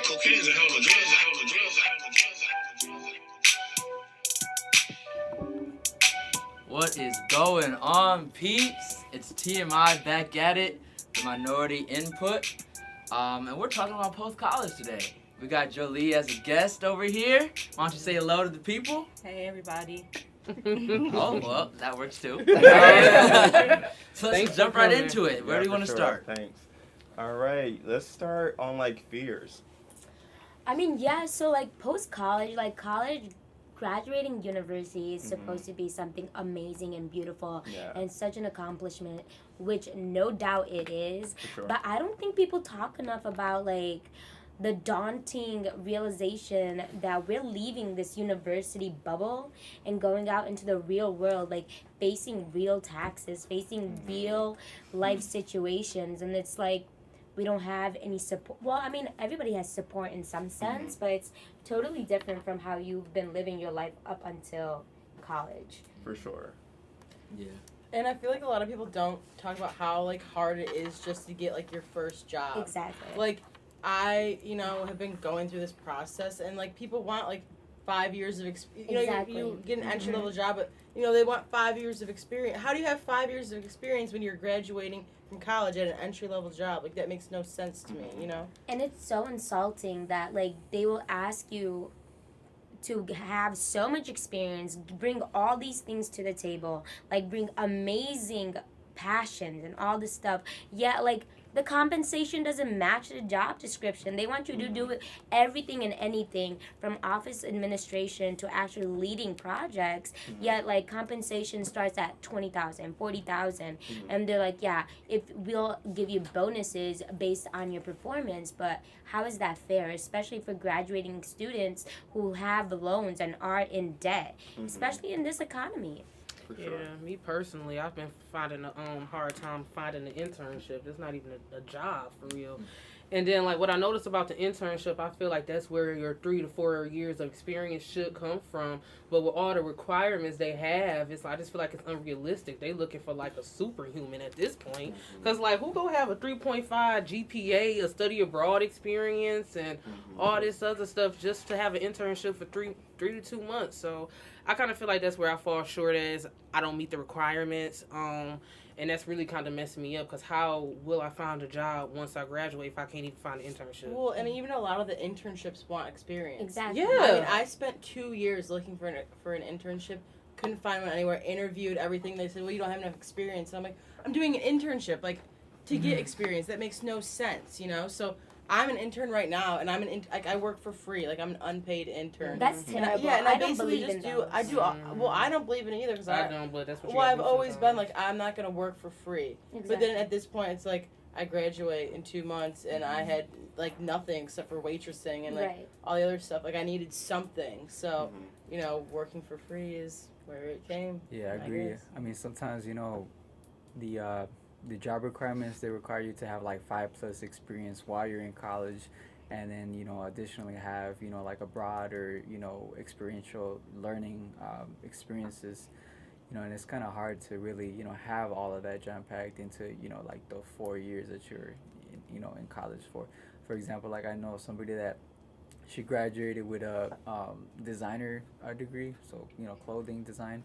Cocaine's a hell of drugs, a hell of drugs, a hell of drugs, a hell of drugs. What is going on, peeps? It's TMI back at it, the minority input. And we're talking about post-college today. We got Jolie as a guest over here. Why don't you say hello to the people? Hey, everybody. Oh, well, that works too. So let's Thanks jump for right coming. into it. Where do you want to start? Thanks. All right, let's start on fears. So post-college, college, graduating university is supposed to be something amazing and beautiful and such an accomplishment, which no doubt it is. For sure. But I don't think people talk enough about the daunting realization that we're leaving this university bubble and going out into the real world, facing real taxes, facing real life situations, and it's we don't have any support. Well, everybody has support in some sense, but it's totally different from how you've been living your life up until college. For sure. Yeah. And I feel like a lot of people don't talk about how hard it is just to get your first job. Exactly. I, have been going through this process, and people want 5 years of experience. You get an entry level job, but they want 5 years of experience. How do you have 5 years of experience when you're graduating from college at an entry level job? That makes no sense to me. And it's so insulting that they will ask you to have so much experience, bring all these things to the table, bring amazing passions and all this stuff, yet the compensation doesn't match the job description. They want you to do everything and anything from office administration to actually leading projects, yet compensation starts at $20,000, $40,000, and they're if we'll give you bonuses based on your performance. But how is that fair, especially for graduating students who have loans and are in debt, especially in this economy? Yeah, me personally, I've been finding a hard time finding an internship. It's not even a job for real. And then what I noticed about the internship, I feel like that's where your 3 to 4 years of experience should come from. But with all the requirements they have, I just feel like it's unrealistic. They looking for a superhuman at this point. Because who gonna have a 3.5 GPA, a study abroad experience, and all this other stuff just to have an internship for three to 2 months? So I kind of feel like that's where I fall short as I don't meet the requirements. And that's really kind of messing me up, because how will I find a job once I graduate if I can't even find an internship? Well, and even a lot of the internships want experience. Exactly. Yeah. I spent 2 years looking for an internship, couldn't find one anywhere, interviewed everything. They said, well, you don't have enough experience. So I'm I'm doing an internship, to get experience. That makes no sense, So I'm an intern right now, and I work for free. I'm an unpaid intern. That's terrible. And I don't basically believe just in do. those. I do. Well, I don't believe in it either, because I don't, but that's what you Well, gotta I've do always sometimes. been I'm not gonna work for free. Exactly. But then at this point, it's I graduate in 2 months, and I had nothing except for waitressing and Right. all the other stuff. I needed something. So working for free is where it came. Yeah, I agree. guess. Sometimes the job requirements, they require you to have 5+ experience while you're in college, and then additionally have abroad or experiential learning experiences. And it's kind of hard to really have all of that jam packed into the 4 years that you're in college for. For example, I know somebody that she graduated with a designer degree, so clothing design,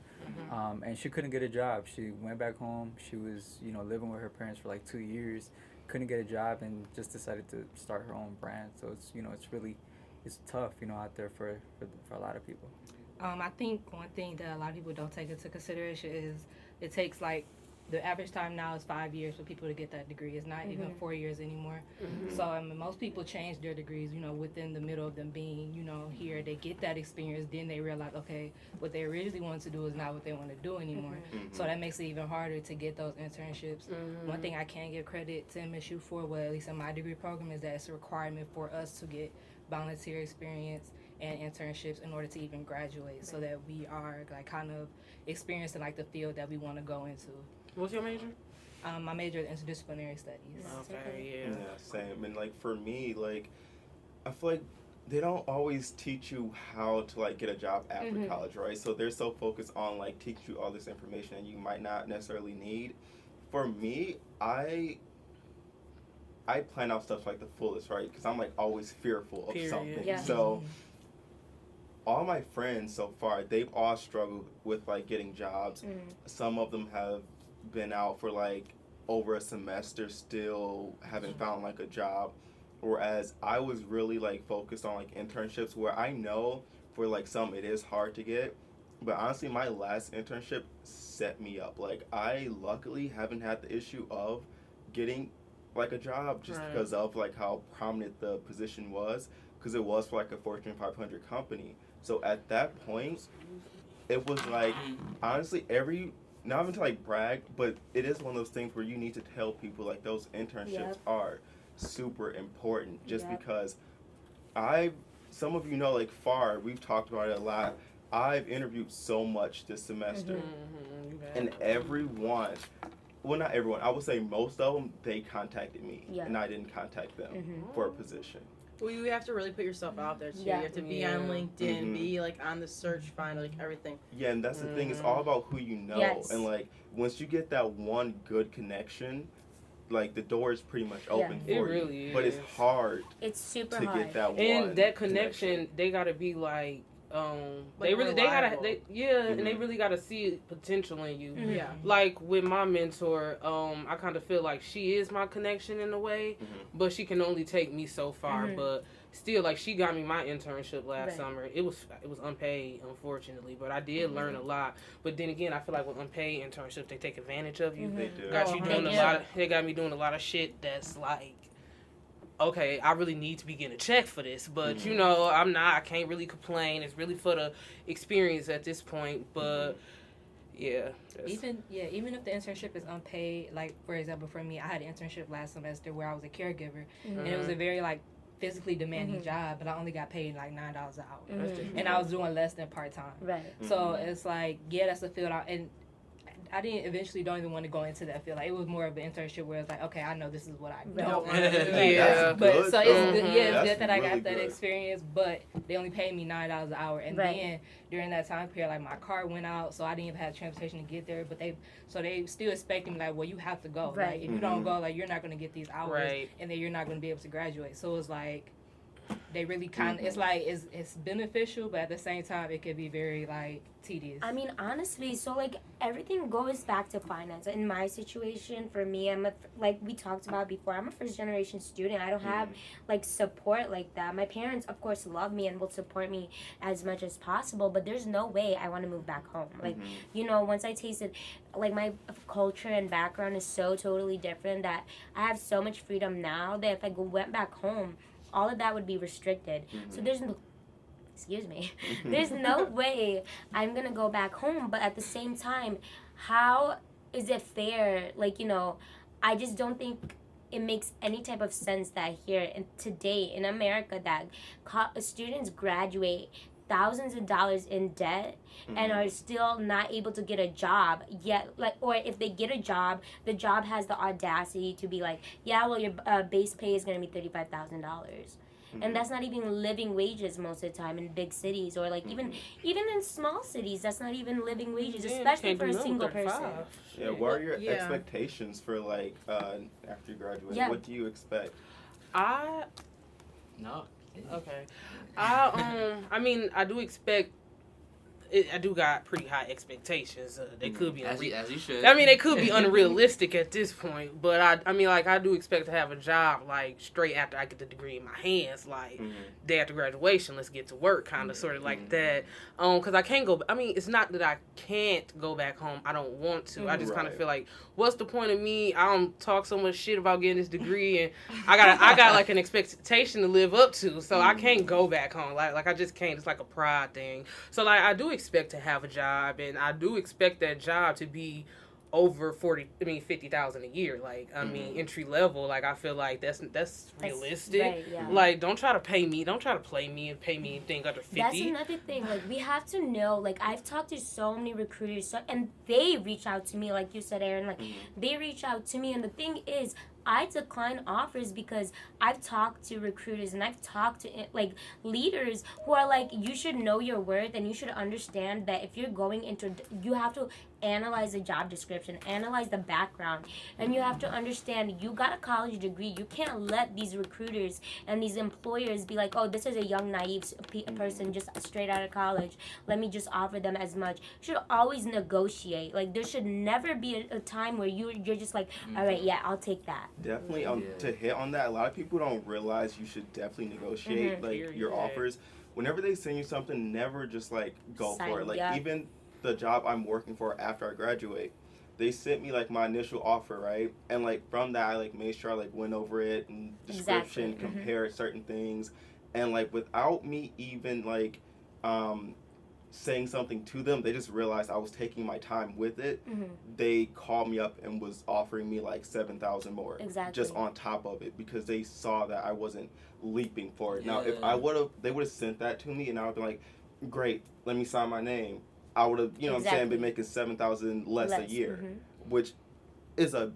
and she couldn't get a job. She went back home. She was living with her parents for 2 years, couldn't get a job, and just decided to start her own brand. So it's tough out there for a lot of people. I think one thing that a lot of people don't take into consideration is it takes the average time now is 5 years for people to get that degree. It's not even 4 years anymore. So most people change their degrees, within the middle of them being, here. They get that experience, then they realize, okay, what they really want to do is not what they want to do anymore. So that makes it even harder to get those internships. One thing I can give credit to MSU for, well, at least in my degree program, is that it's a requirement for us to get volunteer experience and internships in order to even graduate, so that we are kind of experienced in the field that we want to go into. What's your major? My major is interdisciplinary studies. Okay, Yeah, same. And for me, I feel like they don't always teach you how to get a job after college, right? So they're so focused on teaching you all this information that you might not necessarily need. For me, I I plan out stuff like the fullest, right? Because I'm like always fearful of Period. something. Yeah. So all my friends so far, they've all struggled with like getting jobs. Some of them have been out for like over a semester still haven't found like a job, whereas I was really like focused on like internships, where I know for like some it is hard to get, but honestly my last internship set me up. Like I luckily haven't had the issue of getting like a job just Right. because of like how prominent the position was, because it was for like a Fortune 500 company. So at that point it was like honestly not even to like brag, but it is one of those things where you need to tell people like those internships Yep. are super important, just Yep. because some of you know, like we've talked about it a lot. I've interviewed so much this semester, and everyone, well, not everyone, I would say most of them, they contacted me, Yeah. and I didn't contact them for a position. Well, you have to really put yourself out there too. Yeah. You have to be Yeah. on LinkedIn, Mhm. be like on the search find, like everything. Yeah, and that's the thing. It's all about who you know, Yes. and like once you get that one good connection, like the door is pretty much open Yeah. It for really you. is. But it's hard It's super to hard. get that one. And that connection, they gotta be like, they really, reliable. and they Mhm. really gotta see potential in you. Mhm. Yeah. Like with my mentor, I kind of feel like she is my connection in a way, but she can only take me so far. Mhm. But still, like she got me my internship last Right. summer. It was unpaid, unfortunately, but I did learn a lot. But then again, I feel like with unpaid internships, they take advantage of you. They do. Got you Oh, doing a yeah. lot. They got me doing a lot of shit that's like, okay, I really need to be getting a check for this, but you know, I'm not. I can't really complain. It's really for the experience at this point. But yeah, Even if the internship is unpaid, like for example, for me, I had an internship last semester where I was a caregiver, and it was a very like physically demanding job, but I only got paid like $9 an hour, and I was doing less than part time. Right. So it's like, yeah, that's a field out, and I don't even want to go into that field. Like it was more of an internship where it's like, okay, I know this is what I don't want to do. Yeah. That's But good, so it's though. good, it's That's good that I got really that good. experience. But they only paid me $9 an hour, and Right. then during that time period, like my car went out, so I didn't even have transportation to get there. But they still expecting me like, well, you have to go. Right. Like if you don't go, like you're not gonna get these hours, Right. and then you're not gonna be able to graduate. So it's like they really kind of it's like it's beneficial, but at the same time, it could be very like tedious. I mean, honestly, so like everything goes back to finance. In my situation, for me, like we talked about before, I'm a first generation student. I don't have like support like that. My parents, of course, love me and will support me as much as possible, but there's no way I want to move back home. Like, you know, once I tasted, like my culture and background is so totally different that I have so much freedom now that if I went back home, all of that would be restricted. So there's no, excuse me, there's no way I'm gonna go back home. But at the same time, how is it fair? Like, you know, I just don't think it makes any type of sense that here and today in America that students graduate thousands of dollars in debt and are still not able to get a job yet, like, or if they get a job, the job has the audacity to be like, yeah, well, your base pay is going to be $35,000. And that's not even living wages most of the time in big cities, or like even in small cities, that's not even living wages, especially for a single person. Yeah, what are your Yeah. expectations for like after you graduate? Yeah. What do you expect? No. Okay. I mean, I do expect. I do got pretty high expectations. They could be. As you should. I mean, they could be unrealistic at this point, but I mean, like, I do expect to have a job, like, straight after I get the degree in my hands, like, day after graduation, let's get to work, kind of, sort of like that. Because I can't go, I mean, it's not that I can't go back home. I don't want to. I just kind of feel like, what's the point of me? I don't talk so much shit about getting this degree, and I got like, an expectation to live up to, so I can't go back home. Like, I just can't. It's like a pride thing. So, like, I do expect to have a job, and I do expect that job to be over 50,000 a year. Like, I mean, entry level. Like, I feel like that's realistic. Right, yeah. Like, don't try to play me and pay me anything under 50. That's another thing. Like, we have to know. Like, I've talked to so many recruiters, and they reach out to me, like you said, Aaron. Like, they reach out to me, and the thing is, I decline offers because I've talked to recruiters and I've talked to like leaders who are like, you should know your worth and you should understand that if you're going into, you have to analyze the job description, analyze the background, and you have to understand you got a college degree. You can't let these recruiters and these employers be like, oh, this is a young naive person just straight out of college, let me just offer them as much. You should always negotiate. Like there should never be a time where you're just like, all right, yeah, I'll take that. Definitely. Yeah. To hit on that, a lot of people don't realize you should definitely negotiate like your Yeah. offers. Whenever they send you something, never just like go Sign, for it. Like yeah. even the job I'm working for after I graduate, they sent me like my initial offer, right? And like from that, I like made sure I like went over it and description, Exactly. compared certain things, and like without me even like saying something to them, they just realized I was taking my time with it. They called me up and was offering me like 7,000 more, Exactly. just on top of it, because they saw that I wasn't leaping for it. Now, if Yeah. I would have, they would have sent that to me, and I would be like, great, let me sign my name. I would have, you know, what I'm saying, Exactly. been making 7,000 less a year, which is a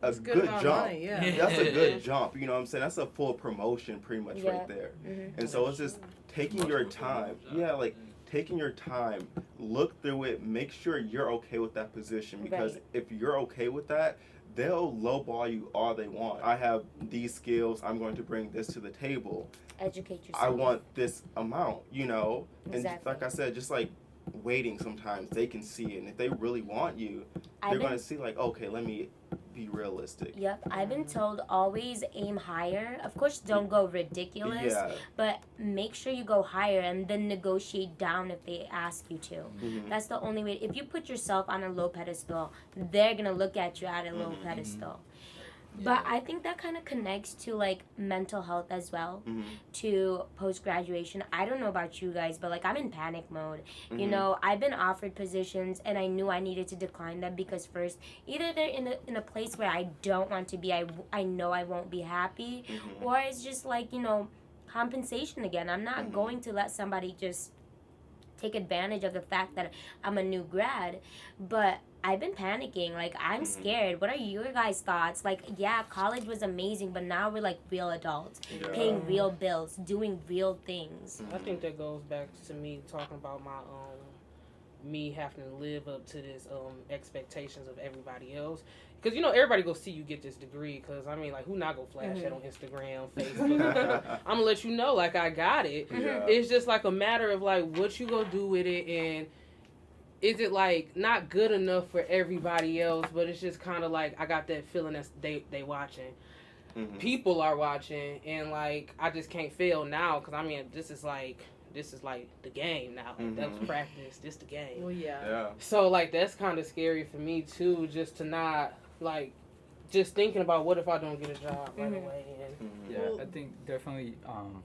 It's good amount of jump. money, yeah. That's a good jump. You know what I'm saying? That's a full promotion, pretty much, Yeah. right there. And so it's just taking your time. Yeah, like taking your time, look through it, make sure you're okay with that position, because Right. if you're okay with that, they'll lowball you all they want. I have these skills, I'm going to bring this to the table. Educate yourself. I want this amount, you know? And Exactly. like I said, just like waiting sometimes, they can see it. And if they really want you, I've they're been- going to see like, okay, let me be realistic. Yep, I've been told always aim higher. Of course, don't go ridiculous, Yeah. but make sure you go higher and then negotiate down if they ask you to. Mhm. That's the only way. If you put yourself on a low pedestal, they're gonna look at you at a low Mhm. pedestal. But I think that kind of connects to like mental health as well, Mhm. to post graduation. I don't know about you guys, but like I'm in panic mode. You Mhm. know, I've been offered positions and I knew I needed to decline them because first, either they're in a place where I don't want to be, I know I won't be happy, Mhm. or it's just like, you know, compensation again. I'm not Mhm. going to let somebody just take advantage of the fact that I'm a new grad, but I've been panicking. Like, I'm Mhm. scared. What are your guys' thoughts? Like, yeah, college was amazing, but now we're like real adults, Yeah. paying real bills, doing real things. I think that goes back to me talking about my me having to live up to this expectations of everybody else, because you know everybody go see you get this degree, because I mean like who not gonna flash that on Instagram, Facebook. I'm gonna let you know like I got it. Yeah. It's just like a matter of like what you gonna do with it, and is it like not good enough for everybody else, but it's just kind of like I got that feeling that they watching. Mhm. People are watching, and like I just can't fail now, because I mean this is like the game now. Like, that was Mhm. practice. This the game. Well, yeah. Yeah. So like that's kind of scary for me too, just to not like just thinking about what if I don't get a job right away. And Mhm. Yeah, Well- I think definitely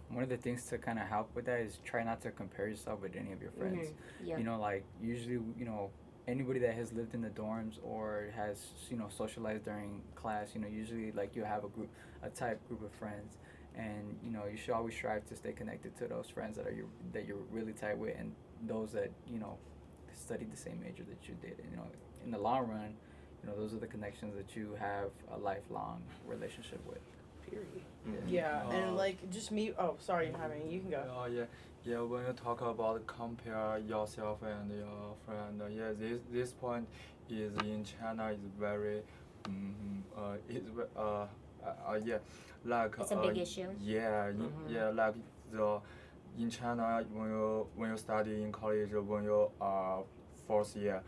one of the things to kind of help with that is try not to compare yourself with any of your friends. Yeah. You know, like usually, you know, anybody that has lived in the dorms or has, you know, socialized during class, you know, usually like you have a type group of friends, and you know you should always strive to stay connected to those friends that you're really tight with, and those that, you know, studied the same major that you did. And, you know, in the long run, you know, those are the connections that you have a lifelong relationship with. period. Yeah, and Uh, like just me. Oh, sorry, Jaime, you can go. Oh yeah. When you talk about compare yourself and your friend, yeah, this point is in China is very, yeah, like It's a big issue. Yeah, yeah, like in China when you study in college, when you fourth year,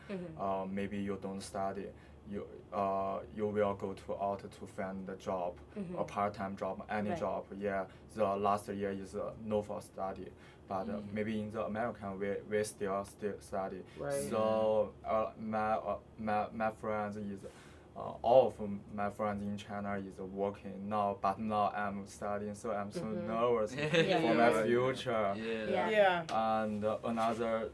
maybe you don't study. You will go out to find a job, a part-time job, any Right. job. Yeah, the last year is no for study, but maybe in the American we still study. Right. So my friends is all of my friends in China is working now, but now I'm studying, so I'm so nervous Yeah. for my future. Yeah. Yeah. And another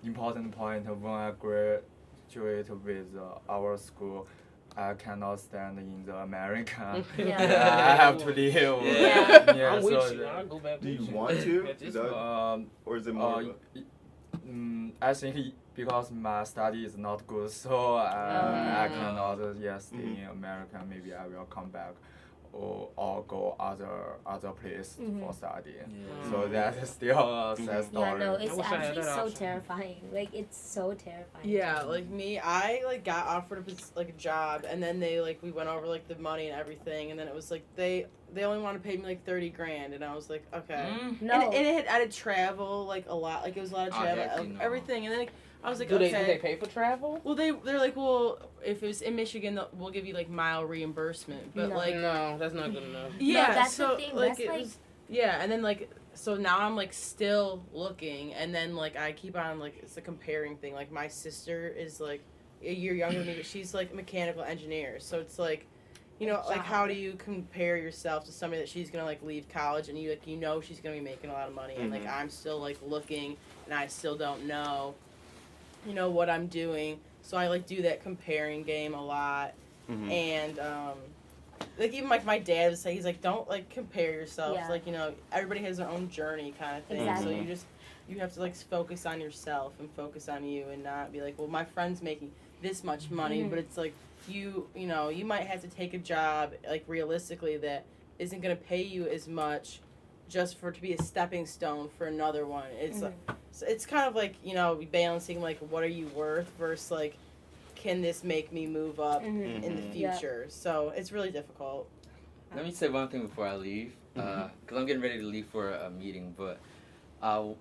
important point, when I graduate with our school, I cannot stand in the American. Yeah. I have to leave. Yeah. I'm with so you. I'll go back Do with you you. want to? At this Is that- um, or is it more? I think because my study is not good, so I cannot stay in America. Maybe I will come back or go other place for study. Yeah. So that's still a sad story. Yeah, no, I it's wish I had actually that so option. terrifying. Like, it's so terrifying. Yeah, like me, I like got offered a job, and then they we went over like the money and everything, and then it was like they only want to pay me like 30 grand, and I was like, okay. No. And it had travel like a lot, like it was a lot of Oh, travel, heck, you know. everything, and then I was like, Do okay. they pay for travel? Well, they're like, well, if it was in Michigan, we'll give you like mile reimbursement, but No. like No, that's not good enough. yeah, No, that's so the thing. like That's it like was, yeah, and then like so now I'm like still looking, and then like I keep on like it's a comparing thing. Like my sister is like a year younger than me, but she's like a mechanical engineer, so it's like, you know, like how do you compare yourself to somebody that she's gonna like leave college and you she's gonna be making a lot of money, and like I'm still like looking and I still don't know, what I'm doing, so I like do that comparing game a lot, and like even like my dad would say, he's like, don't like compare yourself. Yeah. Like, everybody has their own journey kind of thing. Exactly. So you have to like focus on yourself and focus on you, and not be like, well, my friend's making this much money, but it's like you might have to take a job like realistically that isn't going to pay you as much just for it to be a stepping stone for another one. It's like, so it's kind of like, balancing like what are you worth versus like can this make me move up in the future. So it's really difficult. Let me say one thing before I leave, because I'm getting ready to leave for a meeting, but I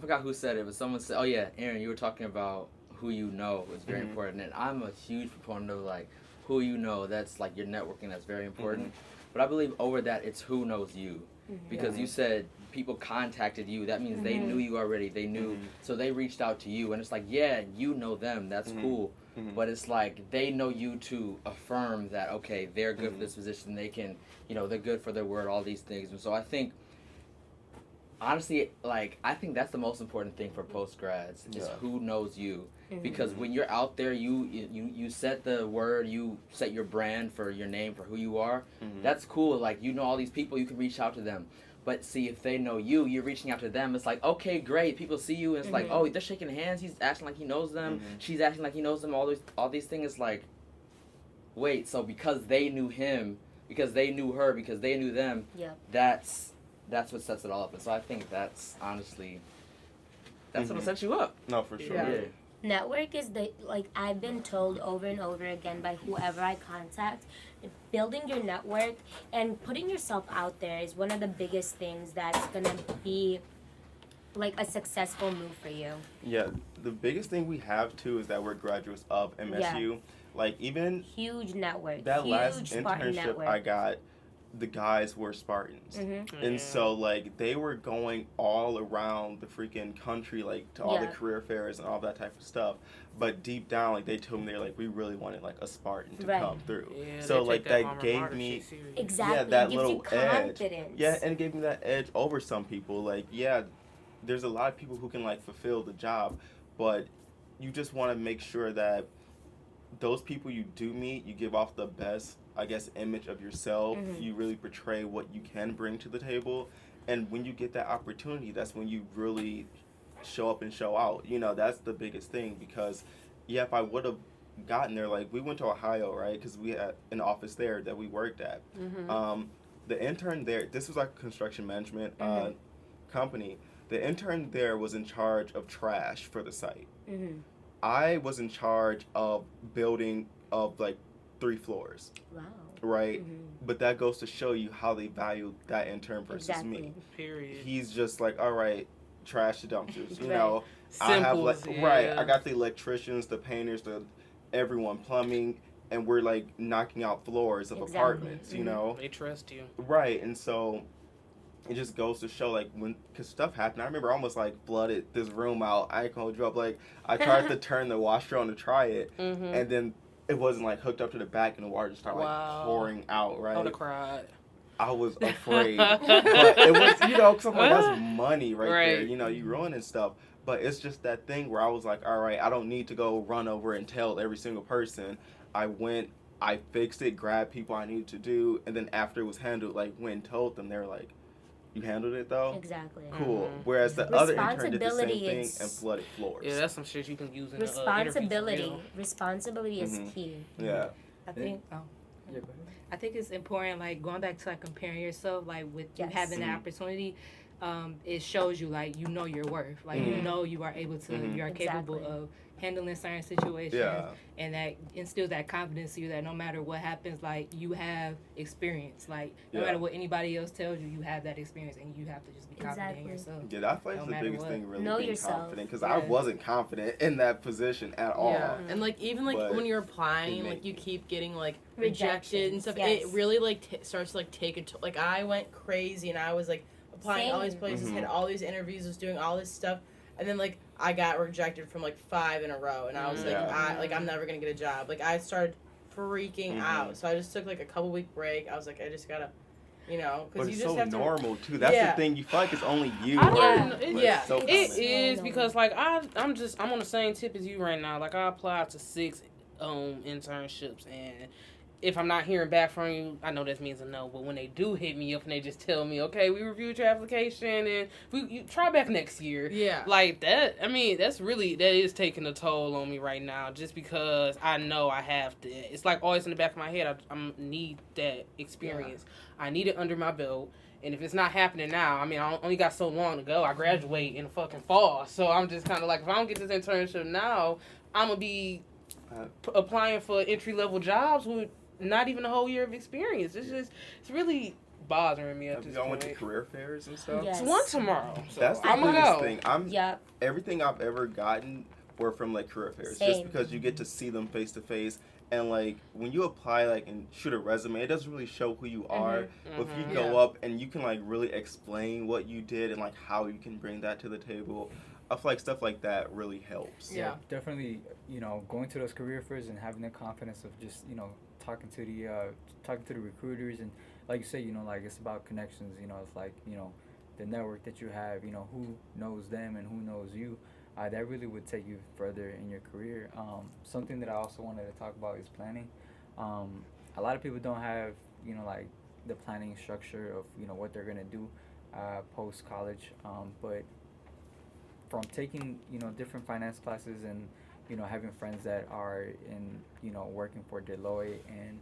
forgot who said it, but someone said, oh yeah, Aaron, you were talking about who you know is very important, and I'm a huge proponent of like who you know, that's like your networking, that's very important, but I believe over that it's who knows you, because you said people contacted you, that means they knew you already, they knew, so they reached out to you, and it's like, yeah, you know them, that's cool, but it's like they know you to affirm that, okay, they're good for this position, they can, they're good for their word, all these things. And so I think, honestly, like, I think that's the most important thing for post-grads, is who knows you. Because when you're out there, you set the word, you set your brand for your name, for who you are, that's cool, like, all these people, you can reach out to them. But see, if they know you, you're reaching out to them. It's like, okay, great. People see you, and it's like, oh, they're shaking hands. He's acting like he knows them. She's acting like he knows them. All these things. It's like, wait. So because they knew him, because they knew her, because they knew them, that's what sets it all up. And so I think that's honestly, that's what sets you up. No, for sure. Yeah. network is I've been told over and over again by whoever I contact, building your network and putting yourself out there is one of the biggest things that's gonna be like a successful move for you. Yeah, the biggest thing we have too is that we're graduates of MSU. Yeah. Like even Huge network. that huge last Spartan internship network. I got, the guys were Spartans. And so like they were going all around the freaking country, like to all the career fairs and all that type of stuff. But deep down, like they told me, they're like, we really wanted like a Spartan to come through. Yeah, so they like take that that alma gave mater me shit serious. Exactly. yeah, that it gives little you edge. confidence. Yeah, and it gave me that edge over some people. Like, yeah, there's a lot of people who can like fulfill the job, but you just want to make sure that those people you do meet, you give off the best, I guess, image of yourself. You really portray what you can bring to the table, and when you get that opportunity, that's when you really show up and show out. You know, that's the biggest thing, because yeah, if I would have gotten there, like we went to Ohio, right, because we had an office there that we worked at. The intern there, this was like a construction management company. The intern there was in charge of trash for the site. I was in charge of building of like 3 floors. Wow. Right? But that goes to show you how they value that intern versus me. Period. He's just like, all right, trash the dumpsters. You Right. know, I have like Simples, right. yeah. I got the electricians, the painters, everyone plumbing, and we're like knocking out floors of Exactly. apartments. You know, They trust you. right? And so it just goes to show, like, because stuff happened. I remember I almost like flooded this room out. I ain't gonna hold you up. Like, I tried to turn the washer on to try it, and then it wasn't like hooked up to the back, and the water just started like pouring out. Right? I would have cried. I was afraid, but it was, you know, because I'm like, that's money right there. You know, you ruining stuff. But it's just that thing where I was like, all right, I don't need to go run over and tell every single person. I went, I fixed it, grabbed people I needed to do, and then after it was handled, like, went and told them, they were like, You handled it though. Exactly. Cool. Mhm. Whereas the other intern did the same Responsibility thing is- and flooded floors. Yeah, that's some shit you can use in the Responsibility. Responsibility is Mhm. key. Yeah. I think. Oh. Yeah, go ahead. I think it's important, like going back to like comparing yourself, like with you Yes. having the Mhm. opportunity. It shows you like you know your worth, like you Mhm. know you are able to, Mhm. you are capable Exactly. of handling certain situations, Yeah. and that instills that confidence in you that no matter what happens, like you have experience, like no Yeah. matter what anybody else tells you, you have that experience, and you have to just be confident in Exactly. yourself. Yeah, I feel like No the matter biggest what. thing really Know being yourself. confident because I Yeah. wasn't confident in that position at all. Yeah, and like even like But when you're it applying, made like you me. keep getting like rejected and Rejections, stuff. yes. It really like starts to like take a like I went crazy and I was like applying all these Same. places, Mhm. had all these interviews, was doing all this stuff, and then like I got rejected from like 5 in a row, and I was Yeah. I'm never gonna get a job. Like I started freaking Mhm. out, so I just took like a couple week break. I was like, I just gotta, you know, But because it's you just so have to. normal too. That's Yeah. the thing. You feel like it's only you. I don't Yeah. know. but it's Yeah. so It common. is No. because like I'm on the same tip as you right now. Like I applied to 6 internships, and if I'm not hearing back from you, I know that means a no. But when they do hit me up and they just tell me, okay, we reviewed your application and you try back next year. Yeah. Like that, I mean, that is taking a toll on me right now. Just because I know I have to. It's like always in the back of my head. I need that experience. I need it under my belt. And if it's not happening now, I mean, I only got so long to go. I graduate in the fucking fall, so I'm just kind of like, if I don't get this internship now, I'm gonna be applying for entry-level jobs with not even a whole year of experience. It's really bothering me at Have this y'all went to point. career fairs and stuff? Yes. It's one tomorrow. So That's the I'm gonna biggest go. thing. I'm Yep. everything I've ever gotten were from like career fairs, Same. just because you get to see them face to face. And like when you apply like and shoot a resume, it doesn't really show who you are. But if you Mhm. go Yeah. up and you can like really explain what you did and like how you can bring that to the table, I feel like stuff like that really helps. Yeah. Definitely, going to those career fairs and having the confidence of just, talking to the recruiters, and like you say, like it's about connections. It's like, the network that you have, who knows them and who knows you. That really would take you further in your career. Something that I also wanted to talk about is planning. A lot of people don't have, like the planning structure of, what they're gonna do post college. But from taking, different finance classes and, having friends that are in, working for Deloitte and,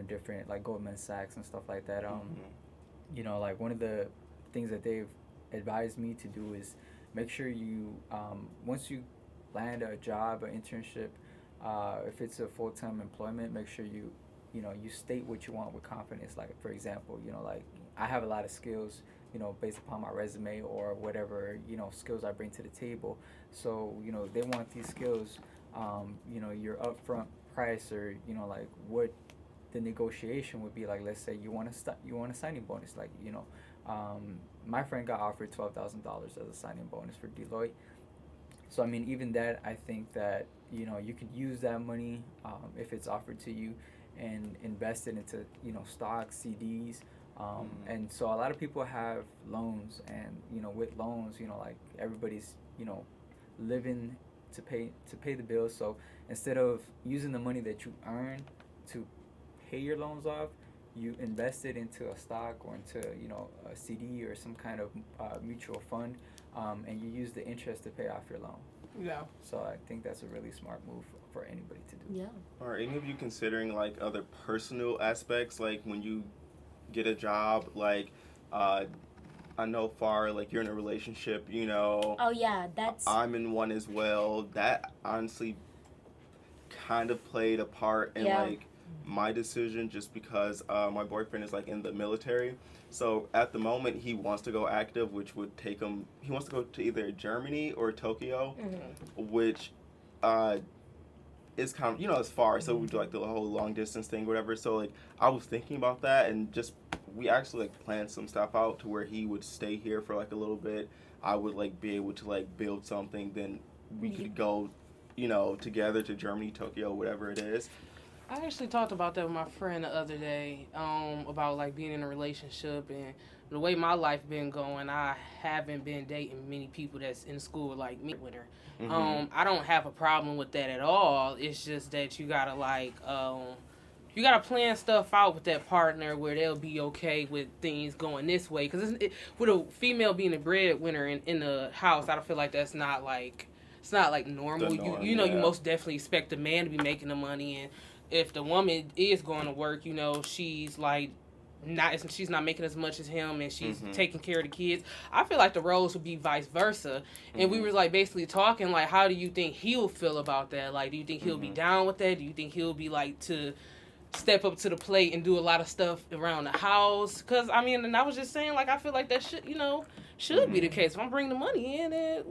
different like Goldman Sachs and stuff like that. Like one of the things that they've advised me to do is make sure you, once you land a job, an internship, if it's a full-time employment, make sure you state what you want with confidence. Like, for example, like I have a lot of skills, based upon my resume or whatever, skills I bring to the table. So, they want these skills, your upfront price or, like what the negotiation would be. Like, let's say you want a signing bonus, like, my friend got offered $12,000 as a signing bonus for Deloitte. So I mean, even that, I think that you could use that money if it's offered to you, and invest it into stocks, CDs, and so a lot of people have loans, and with loans, like everybody's living to pay the bills. So instead of using the money that you earn to pay your loans off, you invest it into a stock or into a CD or some kind of mutual fund, and you use the interest to pay off your loan. Yeah. So I think that's a really smart move for anybody to do. Yeah. Are any of you considering like other personal aspects, like when you get a job, like I know Far, like you're in a relationship, Oh yeah, that's. I'm in one as well. That honestly kind of played a part in Yeah. like my decision, just because my boyfriend is like in the military. So at the moment he wants to go active, which would take him, he wants to go to either Germany or Tokyo, which is kind of, it's far, so we do like the whole long distance thing, whatever. So like I was thinking about that, and just we actually like planned some stuff out to where he would stay here for like a little bit. I would like be able to like build something, then we could go, together to Germany, Tokyo, whatever it is. I actually talked about that with my friend the other day, about like being in a relationship, and the way my life been going, I haven't been dating many people that's in school like me with her. I don't have a problem with that at all. It's just that you gotta like, you gotta plan stuff out with that partner where they'll be okay with things going this way. Because with a female being a breadwinner in the house, I don't feel like that's not like it's not like normal. You know, you most definitely expect the man to be making the money, and if the woman is going to work, you know, she's like she's not making as much as him, and she's taking care of the kids. I feel like the roles would be vice versa. And we were like basically talking like, how do you think he'll feel about that? Like, do you think he'll be down with that? Do you think he'll be like to step up to the plate and do a lot of stuff around the house? Because I mean, and I was just saying, like, I feel like that should be the case. If I'm bringing the money in, then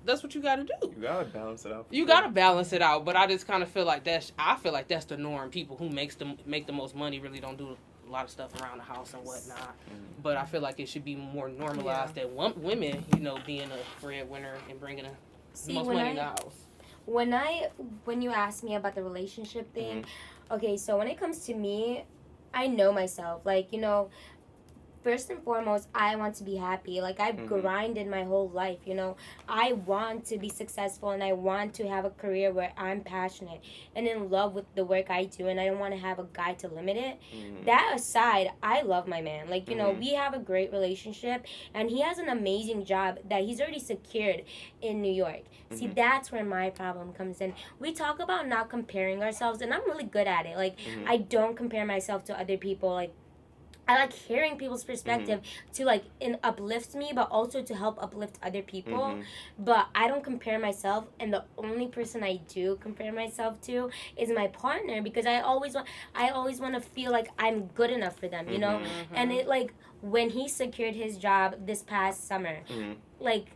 that's what you got to do. You gotta balance it out. You gotta balance it out, but I just kind of feel like that's the norm. People who make the most money really don't do a lot of stuff around the house and whatnot. But I feel like it should be more normalized that women, you know, being a breadwinner and bringing the most money in the house. When you asked me about the relationship thing, okay, so when it comes to me, I know myself. Like, you know, first and foremost, I want to be happy. Like, I've grinded my whole life, you know. I want to be successful, and I want to have a career where I'm passionate and in love with the work I do, and I don't want to have a guy to limit it. That aside, I love my man. Like, you know, we have a great relationship, and he has an amazing job that he's already secured in New York. See, that's where my problem comes in. We talk about not comparing ourselves, and I'm really good at it. Like, I don't compare myself to other people. Like, I like hearing people's perspective to, like, uplift me, but also to help uplift other people. But I don't compare myself, and the only person I do compare myself to is my partner, because I always want to feel like I'm good enough for them, you know? And it, like, when he secured his job this past summer, like,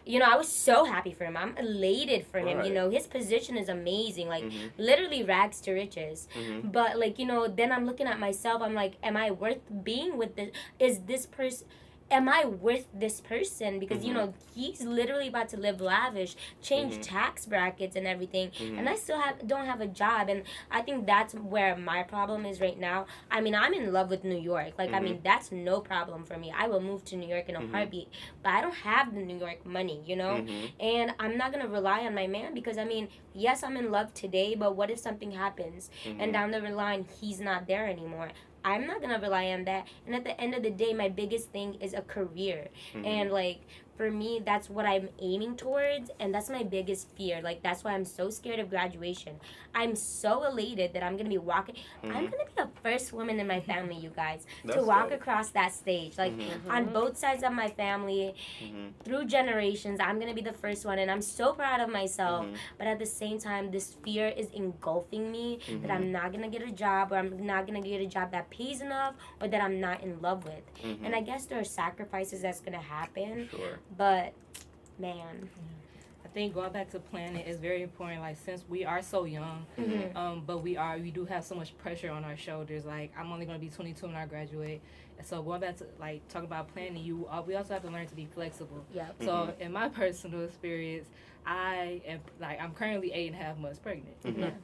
you know, I was so happy for him. I'm elated for him. You know, his position is amazing. Like, literally rags to riches. But, like, you know, then I'm looking at myself. I'm like, am I worth being with this? Am I worth this person? Because, you know, he's literally about to live lavish, change tax brackets and everything. And I still don't have a job. And I think that's where my problem is right now. I mean, I'm in love with New York. Like, I mean, that's no problem for me. I will move to New York in a heartbeat. But I don't have the New York money, you know? And I'm not going to rely on my man because, I mean, yes, I'm in love today, but what if something happens and down the line he's not there anymore? I'm not going to rely on that. And at the end of the day, my biggest thing is a career. And, like, for me, that's what I'm aiming towards, and that's my biggest fear. Like, that's why I'm so scared of graduation. I'm so elated that I'm going to be walking. I'm going to be the first woman in my family, you guys, to walk across that stage. Like, on both sides of my family, through generations, I'm going to be the first one, and I'm so proud of myself. But at the same time, this fear is engulfing me that I'm not going to get a job, or I'm not going to get a job that pays enough, or that I'm not in love with. And I guess there are sacrifices that's going to happen. But, man. I think going back to planning is very important. Like, since we are so young, but we do have so much pressure on our shoulders. Like, I'm only going to be 22 when I graduate. And so going back to, like, talking about planning, we also have to learn to be flexible. So in my personal experience, I'm currently 8.5 months pregnant.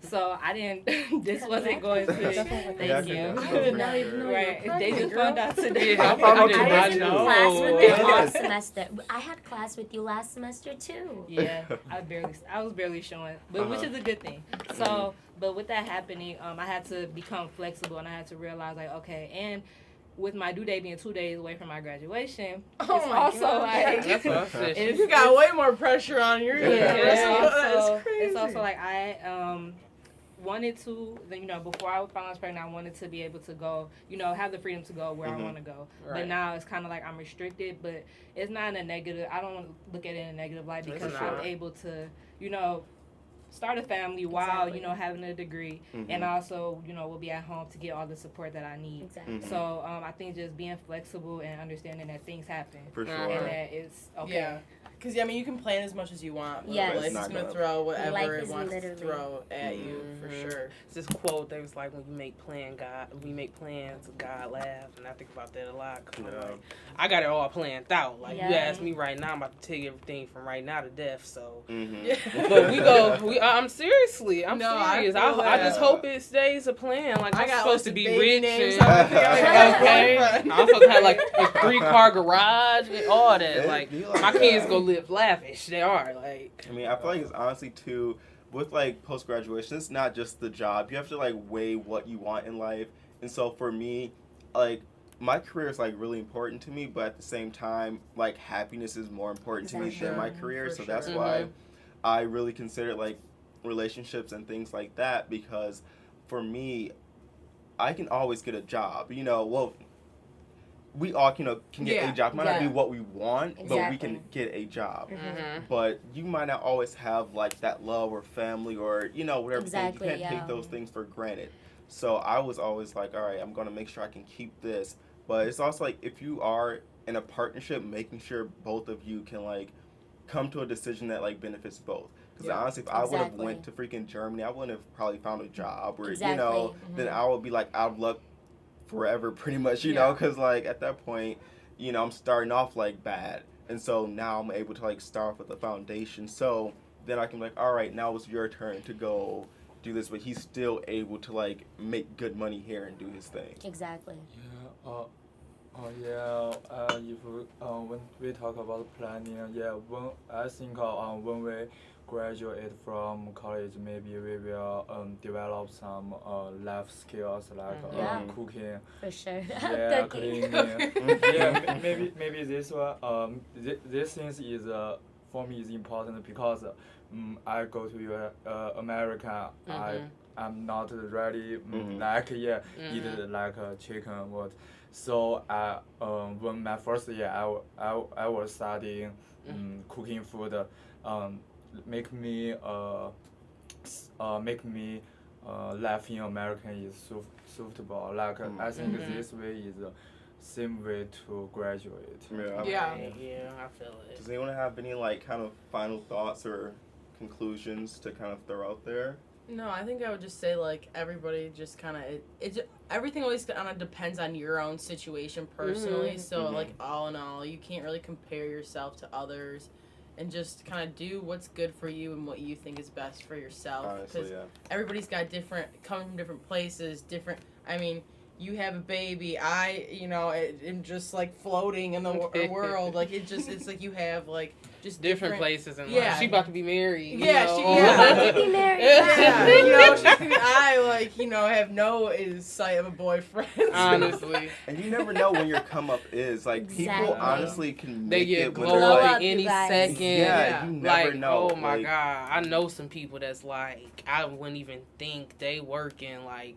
So I didn't, this wasn't going to, thank you. I did not even know you were pregnant, They just found out today. I was in class with them all semester. I had class with you last semester too. Yeah, I was barely showing, but which is a good thing. So, but with that happening, I had to become flexible, and I had to realize, like, okay, and with my due date being 2 days away from my graduation, it's also like you got way more pressure on your That's crazy. It's also like I wanted to, you know, before I found I was pregnant, I wanted to be able to go, you know, have the freedom to go where I want to go. But now it's kind of like I'm restricted, but it's not in a negative. I don't look at it in a negative light because I'm able to, you know, start a family while, you know, having a degree, and also, you know, we'll be at home to get all the support that I need. So I think just being flexible and understanding that things happen. For sure. And that it's okay. Yeah. Because, I mean, you can plan as much as you want. But Yes. life is going to throw whatever it is wants to literally- throw at you, for sure. It's this quote, they was like, when you make plans, God laugh. And I think about that a lot. 'Cause I'm like, I got it all planned out. Like, you ask me right now, I'm about to tell you everything from right now to death. So, but I'm serious. I just hope it stays a plan. Like, I'm supposed to be rich. And, okay. I'm supposed to have, like, a 3-car garage and all that. Like, my kids go live lavish. They are. Like, I mean, I feel like it's honestly too, with like post graduation, it's not just the job. You have to like weigh what you want in life. And so for me, like my career is like really important to me, but at the same time, like happiness is more important to me than my career. For So that's sure. why I really consider like relationships and things like that, because for me, I can always get a job. You know, well, we all can get a job. Might not be what we want, but we can get a job. But you might not always have like that love or family or whatever thing. You can't take those things for granted. So I was always like, all right, I'm gonna make sure I can keep this. But it's also like if you are in a partnership, making sure both of you can like come to a decision that like benefits both. Because honestly, if I would have went to freaking Germany, I wouldn't have probably found a job or then I would be like out of luck forever, pretty much. You know, because like at that point, I'm starting off like bad, and so now I'm able to like start off with a foundation. So then I can be like, all right, now it's your turn to go do this, but he's still able to like make good money here and do his thing. Exactly. Yeah. If when we talk about planning, when I think when we graduate from college, maybe we will develop some life skills like cooking. For sure. Yeah, cleaning. Maybe this one. This things is for me is important because I go to America. I'm not ready eat like chicken what. So when my first year I was studying cooking food. Make me life in America is suitable. Like I think this way is the same way to graduate. Yeah, I feel it. Does anyone have any like kind of final thoughts or conclusions to kind of throw out there? No, I think I would just say like everybody just kind of everything always kind of depends on your own situation personally. So like all in all, you can't really compare yourself to others. And just kind of do what's good for you and what you think is best for yourself. Honestly, everybody's got coming from different places, different. I mean, you have a baby. I am just like floating in the world. Like it's like you have like just different places in life. Yeah. She about to be married. About to be married. I have no sight of a boyfriend. Honestly. And you never know when your come up is. Like people honestly can make they get it blow up at any second. Yeah, you never like, know. Oh my God. I know some people that's like I wouldn't even think they working like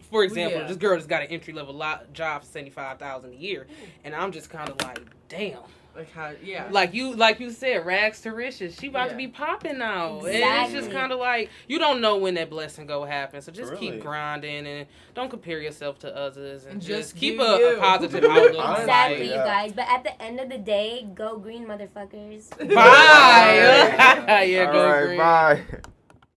for example, this girl just got an entry level job for $75,000 a year, and I'm just kind of like, damn. Like how, like you said, rags to riches. She about to be popping now, Exactly. and it's just kind of like you don't know when that blessing go happen. So just keep grinding and don't compare yourself to others, and just keep a positive outlook. Exactly, you guys. But at the end of the day, go green, motherfuckers. Bye. Yeah, go green. Bye.